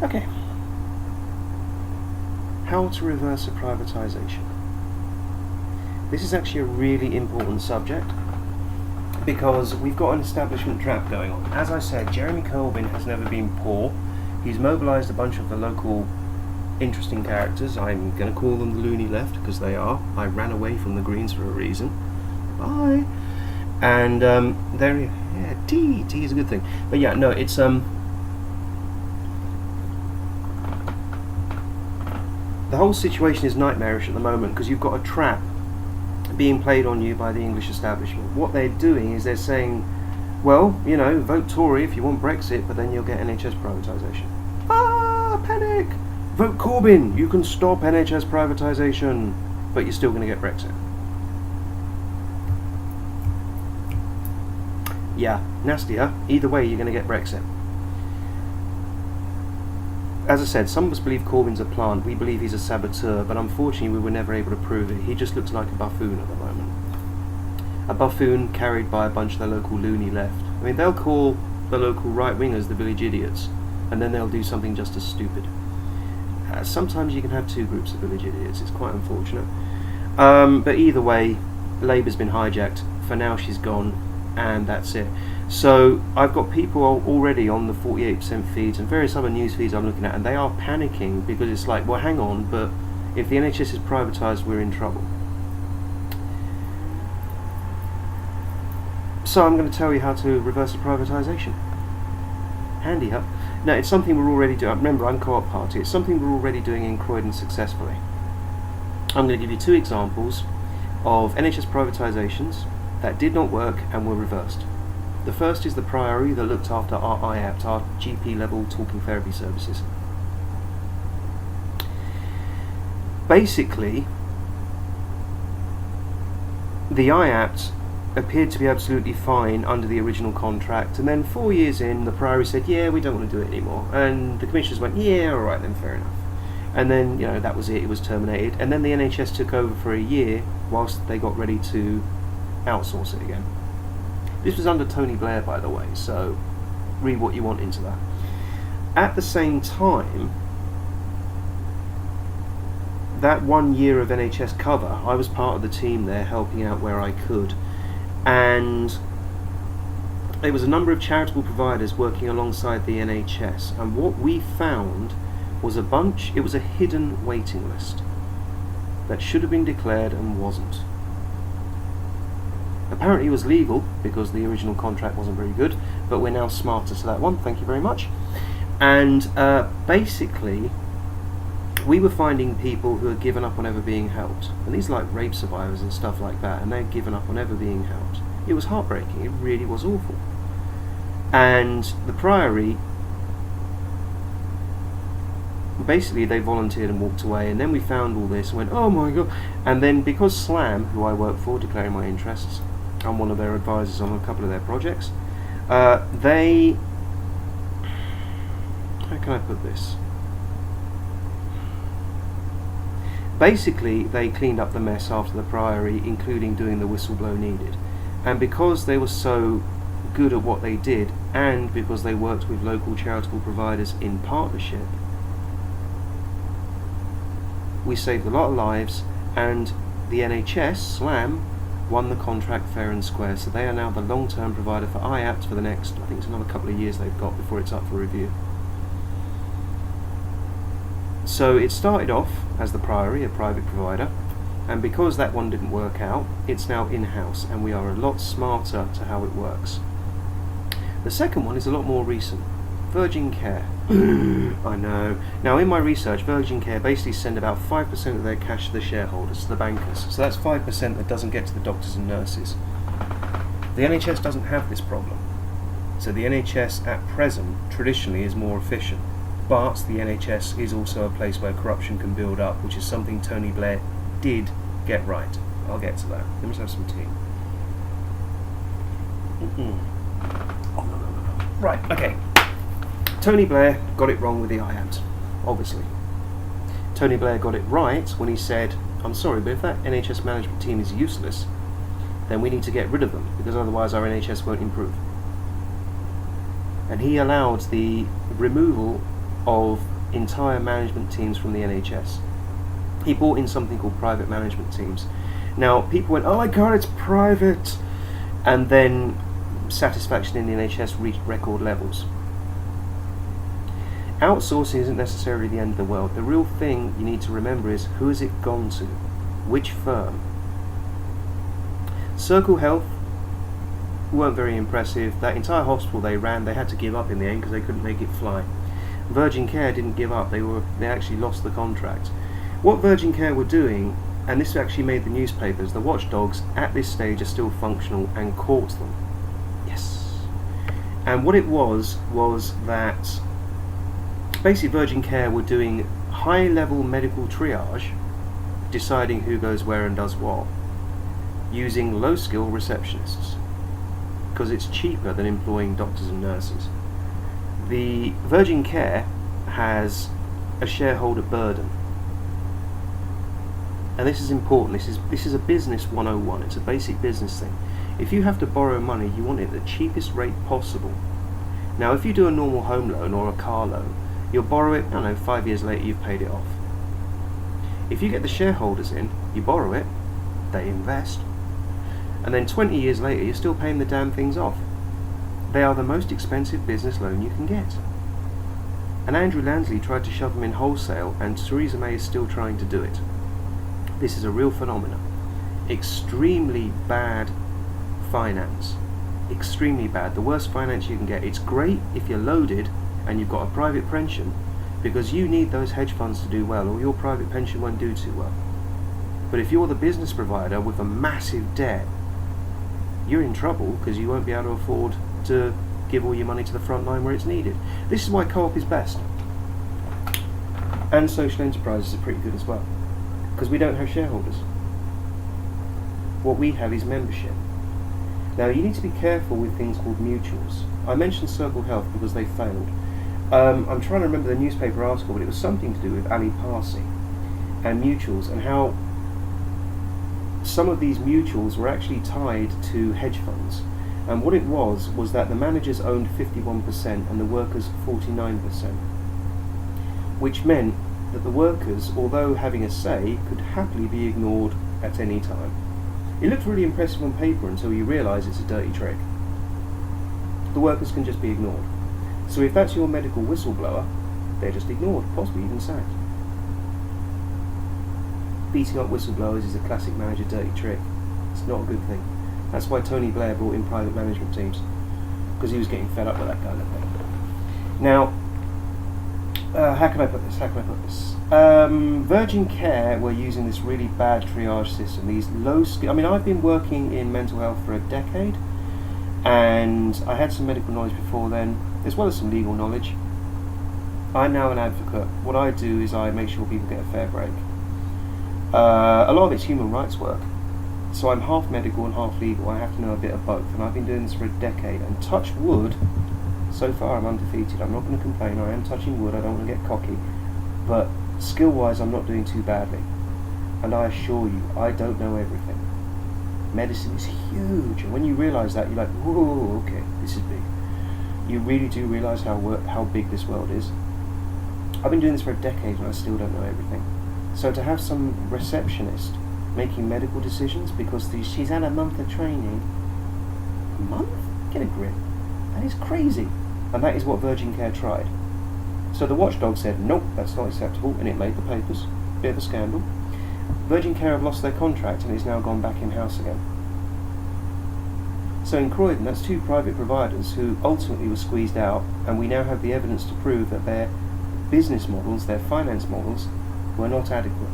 Okay. How to reverse a privatisation. This is actually a really important subject because we've got an establishment trap going on. As I said, Jeremy Corbyn has never been poor. He's mobilised a bunch of the local interesting characters. I'm going to call them the loony left because they are. I ran away from the Greens for a reason. Bye. And there, yeah, tea is a good thing. But yeah, no, it's the whole situation is nightmarish at the moment because you've got a trap being played on you by the English establishment. What they're doing is they're saying, well, you know, vote Tory if you want Brexit, but then you'll get NHS privatisation. Ah, panic! Vote Corbyn, you can stop NHS privatisation, but you're still going to get Brexit. Yeah, nastier. Either way, you're going to get Brexit. As I said, some of us believe Corbyn's a plant. We believe he's a saboteur, but unfortunately we were never able to prove it. He just looks like a buffoon at the moment. A buffoon carried by a bunch of the local loony left. I mean, they'll call the local right-wingers the village idiots, and then they'll do something just as stupid. Sometimes you can have two groups of village idiots. It's quite unfortunate. But either way, Labour's been hijacked. For now, she's gone, and that's it. So I've got people already on the 48% feeds and various other news feeds I'm looking at, and they are panicking because it's like, well, hang on, but if the NHS is privatised, we're in trouble. So I'm going to tell you how to reverse the privatisation. Handy, huh? No, it's something we're already doing. Remember, I'm Co-op Party. It's something we're already doing in Croydon successfully. I'm going to give you two examples of NHS privatisations that did not work and were reversed. The first is the Priory that looked after our IAPT, our GP level talking therapy services. Basically, the IAPT appeared to be absolutely fine under the original contract, and then 4 years in, the Priory said, yeah, we don't want to do it anymore. And the commissioners went, yeah, all right then, fair enough. And then, you know, that was it was terminated. And then the NHS took over for a year whilst they got ready to outsource it again. This was under Tony Blair, by the way, so read what you want into that. At the same time, that 1 year of NHS cover, I was part of the team there helping out where I could, and there was a number of charitable providers working alongside the NHS, and what we found was it was a hidden waiting list that should have been declared and wasn't. Apparently it was legal because the original contract wasn't very good, but we're now smarter to that one, thank you very much. And basically we were finding people who had given up on ever being helped, and these are like rape survivors and stuff like that, and they'd given up on ever being helped. It was heartbreaking, it really was awful. And the Priory, basically they volunteered and walked away, and then we found all this and went, oh my god. And then because SLAM, who I work for, declaring my interests, I'm one of their advisors on a couple of their projects, how can I put this? Basically they cleaned up the mess after the Priory, including doing the whistleblow needed. And because they were so good at what they did, and because they worked with local charitable providers in partnership, we saved a lot of lives, and the NHS, SLAM, won the contract fair and square, so they are now the long-term provider for IAPT for the next, I think it's another couple of years they've got before it's up for review. So it started off as the Priory, a private provider, and because that one didn't work out, it's now in-house, and we are a lot smarter to how it works. The second one is a lot more recent. Virgin Care. I know. Now in my research, Virgin Care basically send about 5% of their cash to the shareholders, to the bankers. So that's 5% that doesn't get to the doctors and nurses. The NHS doesn't have this problem. So the NHS at present traditionally is more efficient. But the NHS is also a place where corruption can build up, which is something Tony Blair did get right. I'll get to that. Let me just have some tea. Oh, no. Right, okay. Tony Blair got it wrong with the IAPT, obviously. Tony Blair got it right when he said, I'm sorry, but if that NHS management team is useless, then we need to get rid of them, because otherwise our NHS won't improve. And he allowed the removal of entire management teams from the NHS. He brought in something called private management teams. Now, people went, oh my god, it's private! And then satisfaction in the NHS reached record levels. Outsourcing isn't necessarily the end of the world. The real thing you need to remember is, who has it gone to? Which firm? Circle Health weren't very impressive. That entire hospital they ran, they had to give up in the end because they couldn't make it fly. Virgin Care didn't give up. They actually lost the contract. What Virgin Care were doing, and this actually made the newspapers, the watchdogs at this stage are still functional and caught them. Yes. And what it was that basically Virgin Care were doing high-level medical triage, deciding who goes where and does what, using low-skill receptionists, because it's cheaper than employing doctors and nurses. The Virgin Care has a shareholder burden. And this is important. This is a business 101. It's a basic business thing. If you have to borrow money, you want it at the cheapest rate possible. Now, if you do a normal home loan or a car loan, you'll borrow it, I don't know, 5 years later you've paid it off. If you get the shareholders in, you borrow it, they invest, and then 20 years later you're still paying the damn things off. They are the most expensive business loan you can get. And Andrew Lansley tried to shove them in wholesale, and Theresa May is still trying to do it. This is a real phenomenon. Extremely bad finance. Extremely bad. The worst finance you can get. It's great if you're loaded and you've got a private pension, because you need those hedge funds to do well, or your private pension won't do too well. But if you're the business provider with a massive debt, you're in trouble, because you won't be able to afford to give all your money to the front line where it's needed. This is why co-op is best. And social enterprises are pretty good as well, because we don't have shareholders. What we have is membership. Now, you need to be careful with things called mutuals. I mentioned Circle Health because they failed. I'm trying to remember the newspaper article, but it was something to do with Ali Parsi and mutuals, and how some of these mutuals were actually tied to hedge funds. And what it was that the managers owned 51% and the workers 49%, which meant that the workers, although having a say, could happily be ignored at any time. It looked really impressive on paper until you realise it's a dirty trick. The workers can just be ignored. So if that's your medical whistleblower, they're just ignored, possibly even sacked. Beating up whistleblowers is a classic manager dirty trick. It's not a good thing. That's why Tony Blair brought in private management teams, because he was getting fed up with that kind of thing. Now, how can I put this? Virgin Care were using this really bad triage system, these low skill. I mean, I've been working in mental health for a decade, and I had some medical knowledge before then, as well as some legal knowledge. I'm now an advocate. What I do is I make sure people get a fair break. A lot of it's human rights work. So I'm half medical and half legal. I have to know a bit of both, and I've been doing this for a decade, and touch wood, so far I'm undefeated. I'm not going to complain. I am touching wood. I don't want to get cocky, but skill-wise I'm not doing too badly, and I assure you I don't know everything. Medicine is huge, and when you realise that, you're like, whoa, okay, this is big. You really do realise how big this world is. I've been doing this for a decade and I still don't know everything. So to have some receptionist making medical decisions because she's had a month of training. A month? Get a grip. That is crazy. And that is what Virgin Care tried. So the watchdog said, nope, that's not acceptable, and it made the papers. Bit of a scandal. Virgin Care have lost their contract and it's now gone back in-house again. So in Croydon, that's two private providers who ultimately were squeezed out, and we now have the evidence to prove that their business models, their finance models, were not adequate.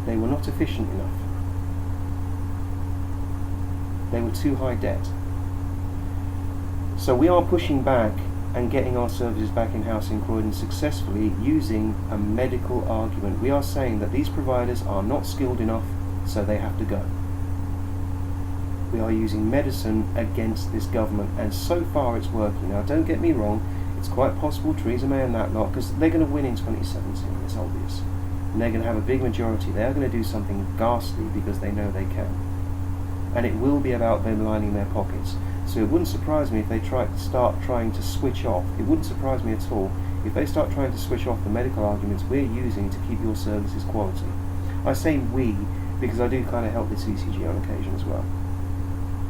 They were not efficient enough. They were too high debt. So we are pushing back and getting our services back in-house in Croydon successfully using a medical argument. We are saying that these providers are not skilled enough, so they have to go. We are using medicine against this government, and so far it's working. Now don't get me wrong, it's quite possible Theresa May and that lot, because they're going to win in 2017, it's obvious. And they're going to have a big majority. They're going to do something ghastly because they know they can. And it will be about them lining their pockets. So it wouldn't surprise me if they start trying to switch off. It wouldn't surprise me at all if they start trying to switch off the medical arguments we're using to keep your services quality. I say we because I do kind of help the CCG on occasion as well.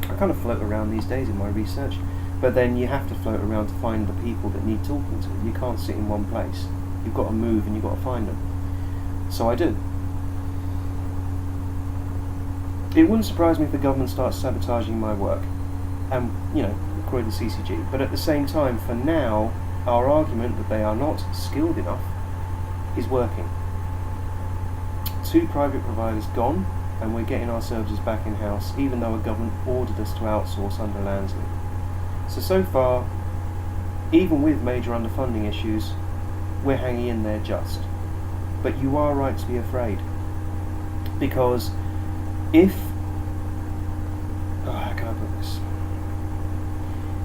I kind of float around these days in my research, but then you have to float around to find the people that need talking to. You can't sit in one place. You've got to move and you've got to find them. So I do. It wouldn't surprise me if the government starts sabotaging my work and, Croydon CCG. But at the same time, for now, our argument that they are not skilled enough is working. 2 private providers gone, and we're getting our services back in-house, even though a government ordered us to outsource under Lansley. So far, even with major underfunding issues, we're hanging in there just. But you are right to be afraid. Because how can I put this?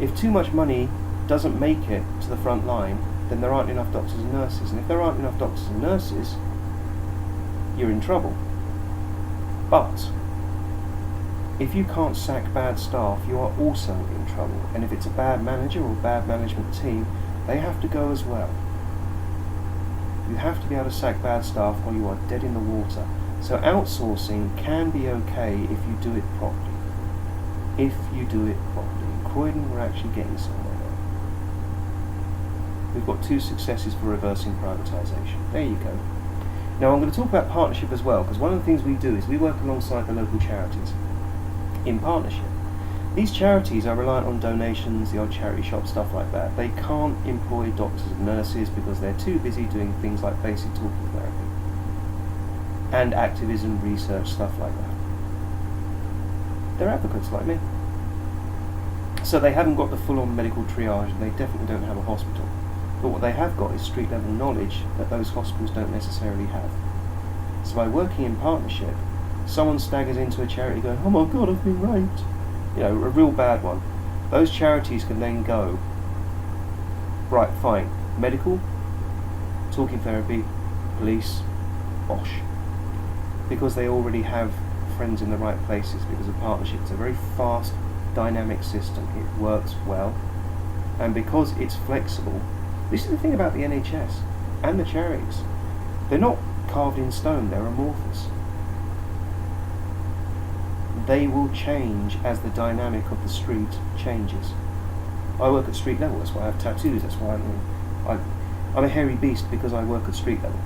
If too much money doesn't make it to the front line, then there aren't enough doctors and nurses. And if there aren't enough doctors and nurses, you're in trouble. But if you can't sack bad staff, you are also in trouble. And if it's a bad manager or bad management team, they have to go as well. You have to be able to sack bad staff or you are dead in the water. So outsourcing can be okay if you do it properly. If you do it properly. In Croydon, we're actually getting somewhere now. We've got 2 successes for reversing privatisation. There you go. Now I'm going to talk about partnership as well, because one of the things we do is we work alongside the local charities in partnership. These charities are reliant on donations, the odd charity shop, stuff like that. They can't employ doctors and nurses because they're too busy doing things like basic talking therapy and activism, research, stuff like that. They're advocates like me. So they haven't got the full-on medical triage, and they definitely don't have a hospital. But what they have got is street-level knowledge that those hospitals don't necessarily have. So by working in partnership, someone staggers into a charity going, "Oh my God, I've been raped." A real bad one. Those charities can then go, right, fine, medical, talking therapy, police, bosh. Because they already have friends in the right places because of partnership. It's a very fast, dynamic system. It works well. And because it's flexible, this is the thing about the NHS and the charities. They're not carved in stone, they're amorphous. They will change as the dynamic of the street changes. I work at street level, that's why I have tattoos, that's why I'm a hairy beast because I work at street level.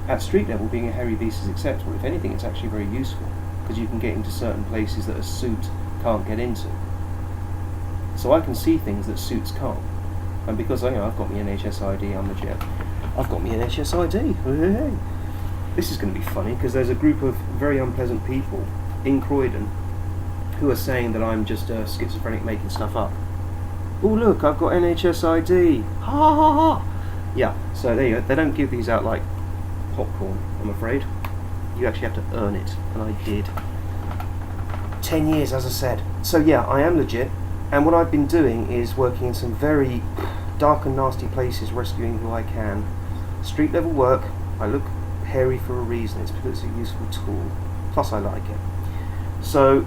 At street level, being a hairy beast is acceptable. If anything, it's actually very useful because you can get into certain places that a suit can't get into. So I can see things that suits can't. And because I've got my NHS ID, I'm legit. I've got my NHS ID. Hey. This is going to be funny because there's a group of very unpleasant people in Croydon who are saying that I'm just schizophrenic making stuff up. Oh look, I've got NHS ID. Ha ha ha ha. Yeah, so there you go. They don't give these out like popcorn, I'm afraid. You actually have to earn it, and I did. 10 years, as I said. So yeah, I am legit, and what I've been doing is working in some very dark and nasty places, rescuing who I can. Street level work. I look hairy for a reason. It's because it's a useful tool. Plus I like it. So,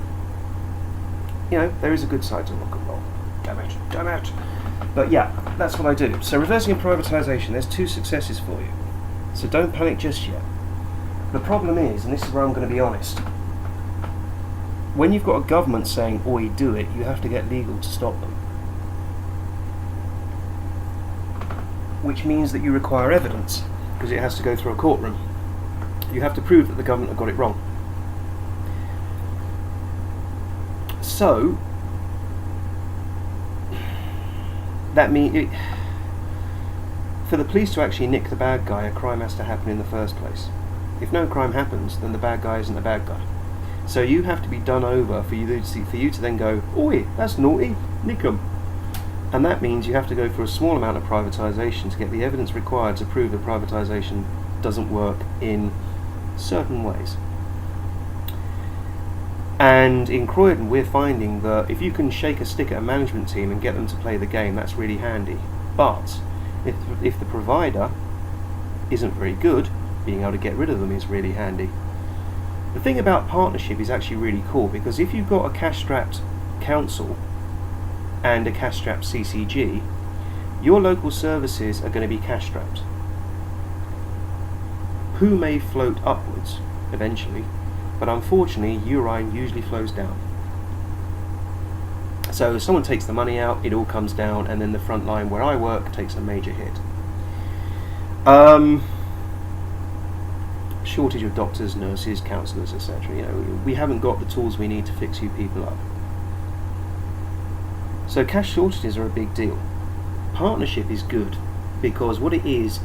there is a good side to rock and roll. Damn it. But yeah, that's what I do. So reversing privatisation, there's 2 successes for you. So don't panic just yet. The problem is, and this is where I'm going to be honest, when you've got a government saying, "Oi, do it," you have to get legal to stop them. Which means that you require evidence, because it has to go through a courtroom. You have to prove that the government have got it wrong. So, that means for the police to actually nick the bad guy, a crime has to happen in the first place. If no crime happens, then the bad guy isn't the bad guy. So you have to be done over for you to then go, "Oi, that's naughty, nick 'em." And that means you have to go through a small amount of privatisation to get the evidence required to prove that privatisation doesn't work in certain ways. And in Croydon, we're finding that if you can shake a stick at a management team and get them to play the game, that's really handy. But if the provider isn't very good, being able to get rid of them is really handy. The thing about partnership is actually really cool, because if you've got a cash-strapped council and a cash-strapped CCG, your local services are going to be cash-strapped. Poo may float upwards eventually, but unfortunately urine usually flows down. So if someone takes the money out, it all comes down, and then the front line where I work takes a major hit. Shortage of doctors, nurses, counsellors, etc. We haven't got the tools we need to fix you people up. So cash shortages are a big deal. Partnership is good, because what it is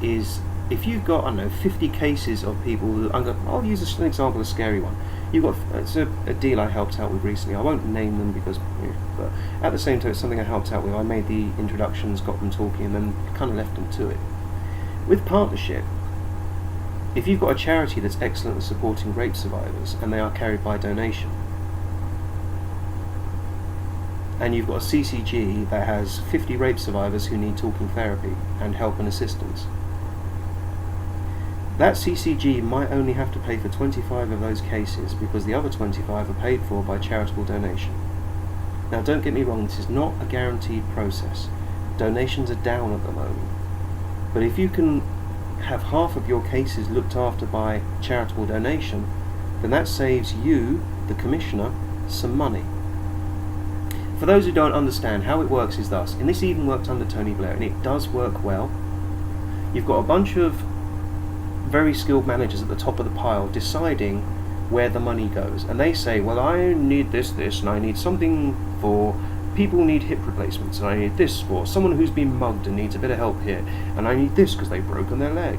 if you've got, I don't know, 50 cases of people who, I'll use an example, a scary one. It's a deal I helped out with recently. I won't name them but at the same time it's something I helped out with. I made the introductions, got them talking, and then kind of left them to it. With partnership, if you've got a charity that's excellent at supporting rape survivors and they are carried by donation, and you've got a CCG that has 50 rape survivors who need talking therapy and help and assistance, that CCG might only have to pay for 25 of those cases because the other 25 are paid for by charitable donation. Now don't get me wrong, this is not a guaranteed process. Donations are down at the moment. But if you can have half of your cases looked after by charitable donation, then that saves you, the commissioner, some money. For those who don't understand, how it works is thus, and this even worked under Tony Blair, and it does work well. You've got a bunch of very skilled managers at the top of the pile deciding where the money goes, and they say, well, I need this, and I need something for people who need hip replacements, and I need this for someone who's been mugged and needs a bit of help here, and I need this because they've broken their leg.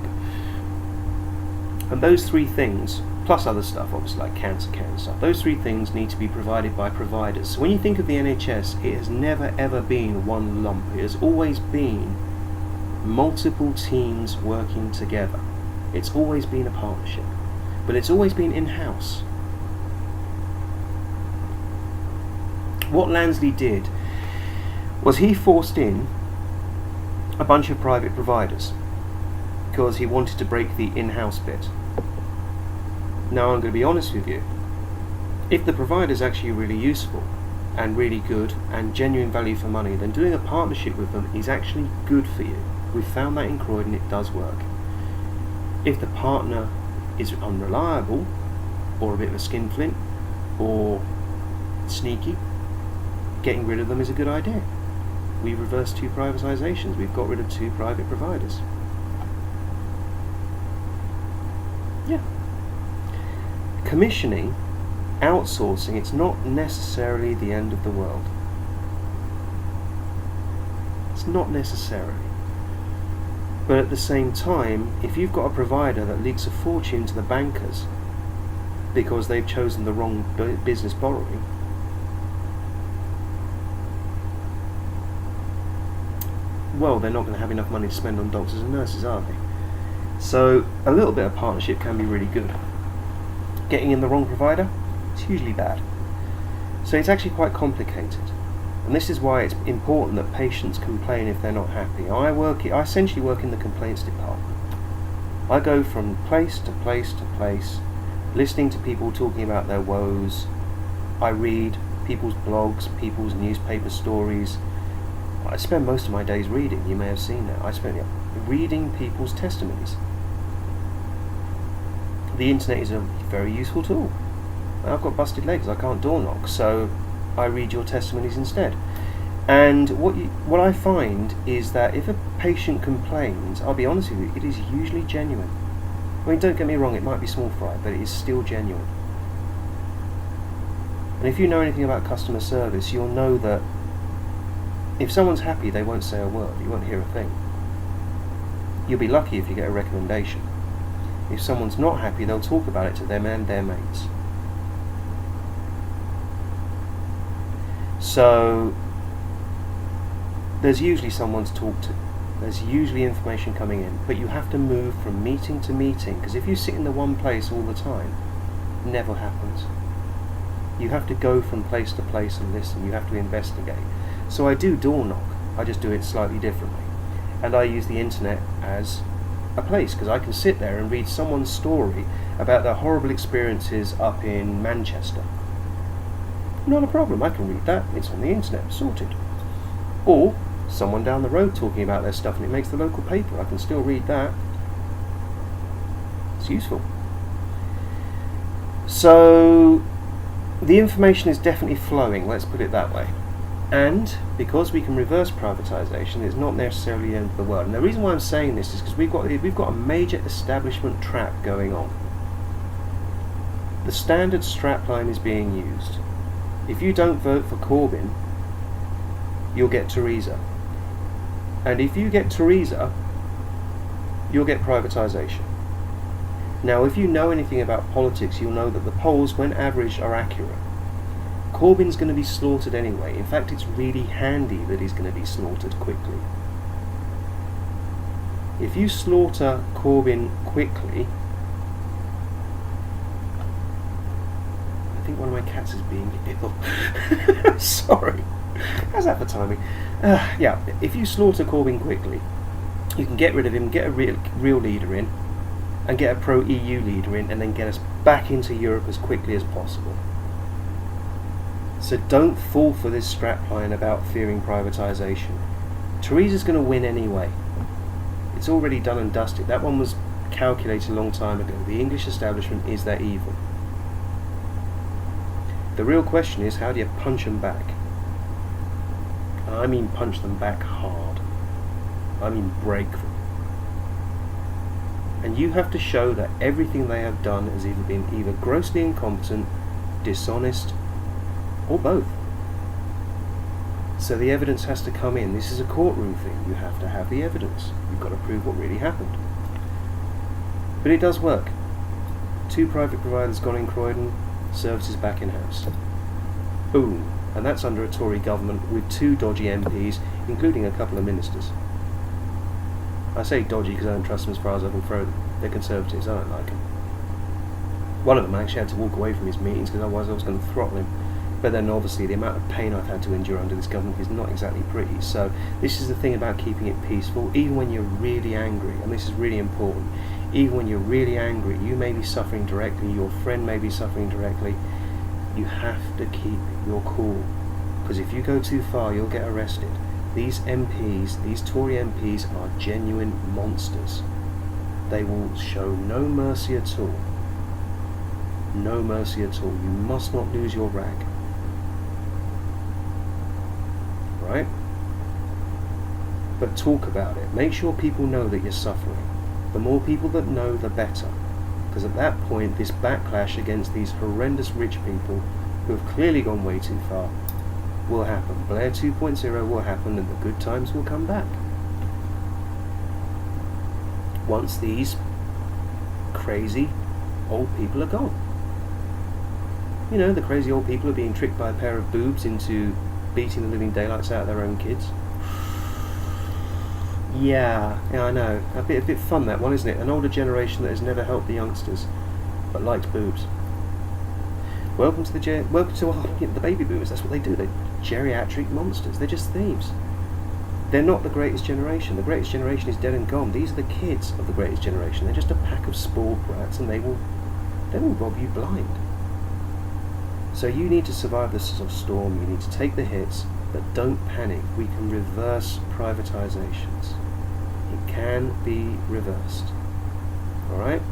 And those three things, plus other stuff, obviously like cancer care and stuff, those three things need to be provided by providers. So when you think of the NHS, it has never ever been one lump. It has always been multiple teams working together. It's always been a partnership, but it's always been in-house. What Lansley did was he forced in a bunch of private providers because he wanted to break the in-house bit. Now I'm going to be honest with you, if the provider's actually really useful and really good and genuine value for money, then doing a partnership with them is actually good for you. We've found that in Croydon, it does work. If the partner is unreliable, or a bit of a skinflint, or sneaky, getting rid of them is a good idea. We reversed 2 privatisations. We've got rid of 2 private providers. Yeah. Commissioning, outsourcing, it's not necessarily the end of the world. It's not necessarily. But at the same time, if you've got a provider that leaks a fortune to the bankers because they've chosen the wrong business borrowing, well, they're not going to have enough money to spend on doctors and nurses, are they? So a little bit of partnership can be really good. Getting in the wrong provider, it's usually bad. So it's actually quite complicated. And this is why it's important that patients complain if they're not happy. I essentially work in the complaints department. I go from place to place to place, listening to people talking about their woes. I read people's blogs, people's newspaper stories. I spend most of my days reading, you may have seen that. I spend reading people's testimonies. The internet is a very useful tool. I've got busted legs, I can't door knock, so I read your testimonies instead. And what I find is that if a patient complains, I'll be honest with you, it is usually genuine. I mean, don't get me wrong, it might be small fry, but it is still genuine. And if you know anything about customer service, you'll know that if someone's happy, they won't say a word, you won't hear a thing. You'll be lucky if you get a recommendation. If someone's not happy, they'll talk about it to them and their mates. So there's usually someone to talk to. There's usually information coming in, but you have to move from meeting to meeting, because if you sit in the one place all the time, it never happens. You have to go from place to place and listen. You have to investigate. So I do door knock. I just do it slightly differently. And I use the internet as a place, because I can sit there and read someone's story about their horrible experiences up in Manchester. Not a problem, I can read that. It's on the internet, sorted. Or someone down the road talking about their stuff and it makes the local paper. I can still read that. It's useful. So the information is definitely flowing, let's put it that way. And because we can reverse privatisation, it's not necessarily the end of the world. And the reason why I'm saying this is because we've got a major establishment trap going on. The standard strapline is being used. If you don't vote for Corbyn, you'll get Theresa. And if you get Theresa, you'll get privatisation. Now, if you know anything about politics, you'll know that the polls, when averaged, are accurate. Corbyn's going to be slaughtered anyway. In fact, it's really handy that he's going to be slaughtered quickly. If you slaughter Corbyn quickly... I think one of my cats is being ill. Sorry. How's that for timing? Yeah, if you slaughter Corbyn quickly, you can get rid of him, get a real leader in, and get a pro-EU leader in, and then get us back into Europe as quickly as possible. So don't fall for this strapline about fearing privatisation. Theresa's going to win anyway. It's already done and dusted. That one was calculated a long time ago. The English establishment is that evil. The real question is, how do you punch them back? I mean punch them back hard. I mean break them. And you have to show that everything they have done has either been either grossly incompetent, dishonest, or both. So the evidence has to come in. This is a courtroom thing. You have to have the evidence. You've got to prove what really happened. But it does work. 2 private providers gone in Croydon, services back in-house. Boom. And that's under a Tory government with 2 dodgy MPs, including a couple of ministers. I say dodgy because I don't trust them as far as I can throw them. They're Conservatives, I don't like them. One of them actually had to walk away from his meetings because otherwise I was going to throttle him. But then obviously the amount of pain I've had to endure under this government is not exactly pretty. So this is the thing about keeping it peaceful, even when you're really angry, and this is really important, even when you're really angry, you may be suffering directly, your friend may be suffering directly, you have to keep your cool. Because if you go too far, you'll get arrested. These MPs, these Tory MPs are genuine monsters. They will show no mercy at all. No mercy at all. You must not lose your rag. Right? But talk about it. Make sure people know that you're suffering. The more people that know, the better. Because at that point, this backlash against these horrendous rich people who have clearly gone way too far will happen. Blair 2.0 will happen and the good times will come back. Once these crazy old people are gone. You know, the crazy old people are being tricked by a pair of boobs into beating the living daylights out of their own kids. Yeah, I know. A bit fun, that one, isn't it? An older generation that has never helped the youngsters, but liked boobs. Welcome to the baby boomers. That's what they do. They're geriatric monsters. They're just thieves. They're not the greatest generation. The greatest generation is dead and gone. These are the kids of the greatest generation. They're just a pack of spoiled brats, and they will rob you blind. So you need to survive this sort of storm. You need to take the hits, but don't panic. We can reverse privatisations. It can be reversed. Alright?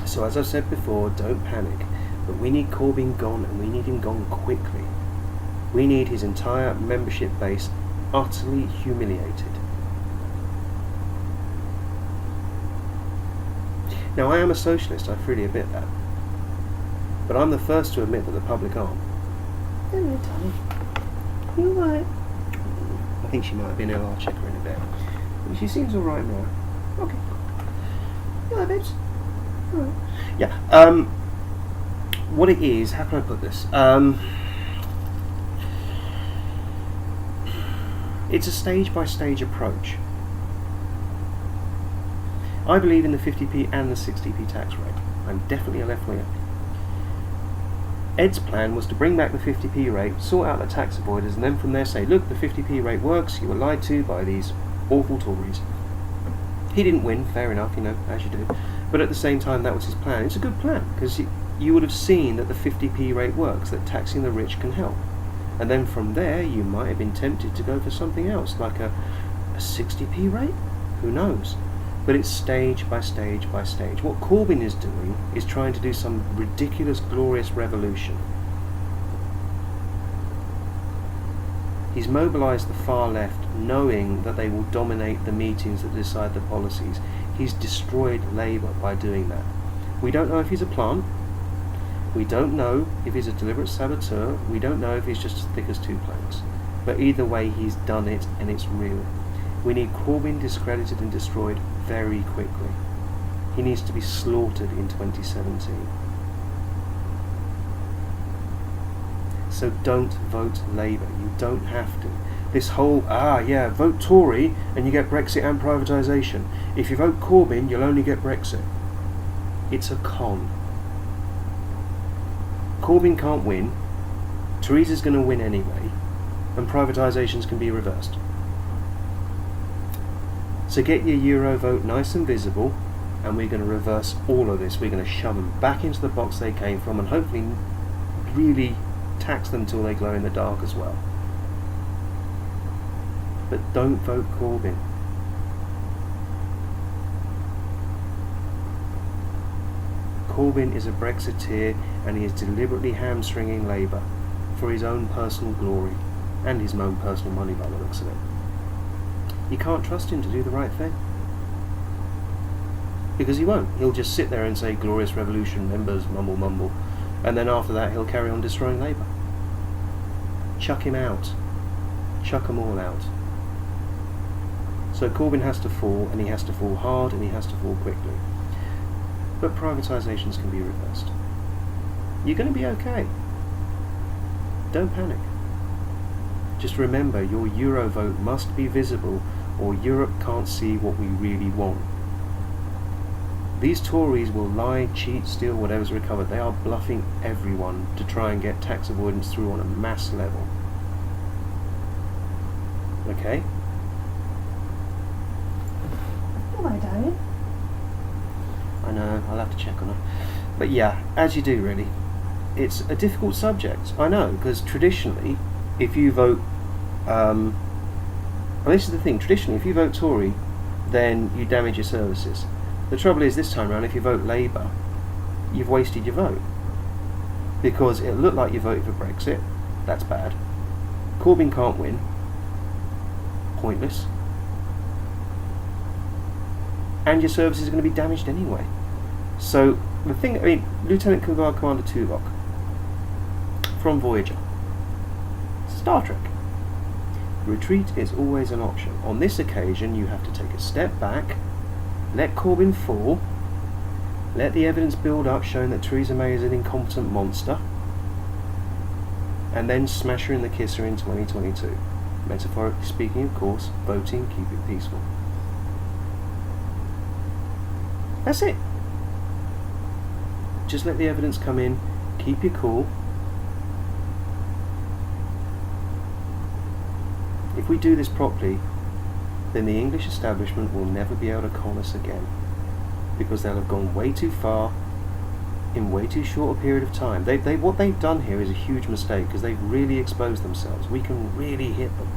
So as I've said before, don't panic. But we need Corbyn gone, and we need him gone quickly. We need his entire membership base utterly humiliated. Now, I am a socialist, I freely admit that. But I'm the first to admit that the public aren't. Hello, darling. You alright? I think she might have been ill. I'll check her in a bit. But she seems alright now. Okay. You alright, babes? Alright. Yeah, what it is, how can I put this? It's a stage-by-stage approach. I believe in the 50p and the 60p tax rate. I'm definitely a left-winger. Ed's plan was to bring back the 50p rate, sort out the tax avoiders, and then from there say, look, the 50p rate works, you were lied to by these awful Tories. He didn't win, fair enough, you know, as you do. But at the same time, that was his plan. It's a good plan, because you would have seen that the 50p rate works, that taxing the rich can help. And then from there, you might have been tempted to go for something else, like a 60p rate? Who knows? But it's stage by stage by stage. What Corbyn is doing is trying to do some ridiculous, glorious revolution. He's mobilised the far left, knowing that they will dominate the meetings that decide the policies. He's destroyed Labour by doing that. We don't know if he's a plant. We don't know if he's a deliberate saboteur. We don't know if he's just as thick as two planks. But either way, he's done it, and it's real. We need Corbyn discredited and destroyed very quickly. He needs to be slaughtered in 2017. So don't vote Labour. You don't have to. This whole, vote Tory and you get Brexit and privatisation. If you vote Corbyn, you'll only get Brexit. It's a con. Corbyn can't win. Theresa's going to win anyway. And privatisations can be reversed. So get your Euro vote nice and visible, and we're going to reverse all of this. We're going to shove them back into the box they came from, and hopefully really tax them till they glow in the dark as well. But don't vote Corbyn. Corbyn is a Brexiteer, and he is deliberately hamstringing Labour for his own personal glory and his own personal money by the looks of it. You can't trust him to do the right thing. Because he won't. He'll just sit there and say, glorious revolution, members, mumble, mumble. And then after that, he'll carry on destroying Labour. Chuck him out. Chuck them all out. So Corbyn has to fall, and he has to fall hard, and he has to fall quickly. But privatisations can be reversed. You're going to be okay. Don't panic. Just remember, your Euro vote must be visible, or Europe can't see what we really want. These Tories will lie, cheat, steal, whatever's recovered. They are bluffing everyone to try and get tax avoidance through on a mass level. Okay? Am I dying? I know, I'll have to check on her. But yeah, as you do really. It's a difficult subject, I know, because traditionally, if you vote, and this is the thing, traditionally if you vote Tory, then you damage your services. The trouble is this time around, if you vote Labour, you've wasted your vote. Because it looked like you voted for Brexit, that's bad. Corbyn can't win, pointless. And your services are going to be damaged anyway. So, the thing, Lieutenant Commander Tuvok, from Voyager, Star Trek. Retreat is always an option. On this occasion, you have to take a step back, let Corbyn fall, let the evidence build up showing that Theresa May is an incompetent monster, and then smash her in the kisser in 2022. Metaphorically speaking, of course, voting, keep it peaceful. That's it. Just let the evidence come in, keep your cool. If we do this properly, then the English establishment will never be able to con us again, because they'll have gone way too far in way too short a period of time. What they've done here is a huge mistake, because they've really exposed themselves. We can really hit them.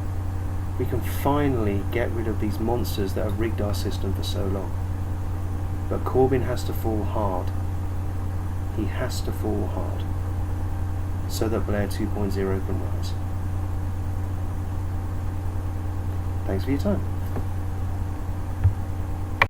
We can finally get rid of these monsters that have rigged our system for so long. But Corbyn has to fall hard. He has to fall hard, so that Blair 2.0 can rise. Thanks for your time.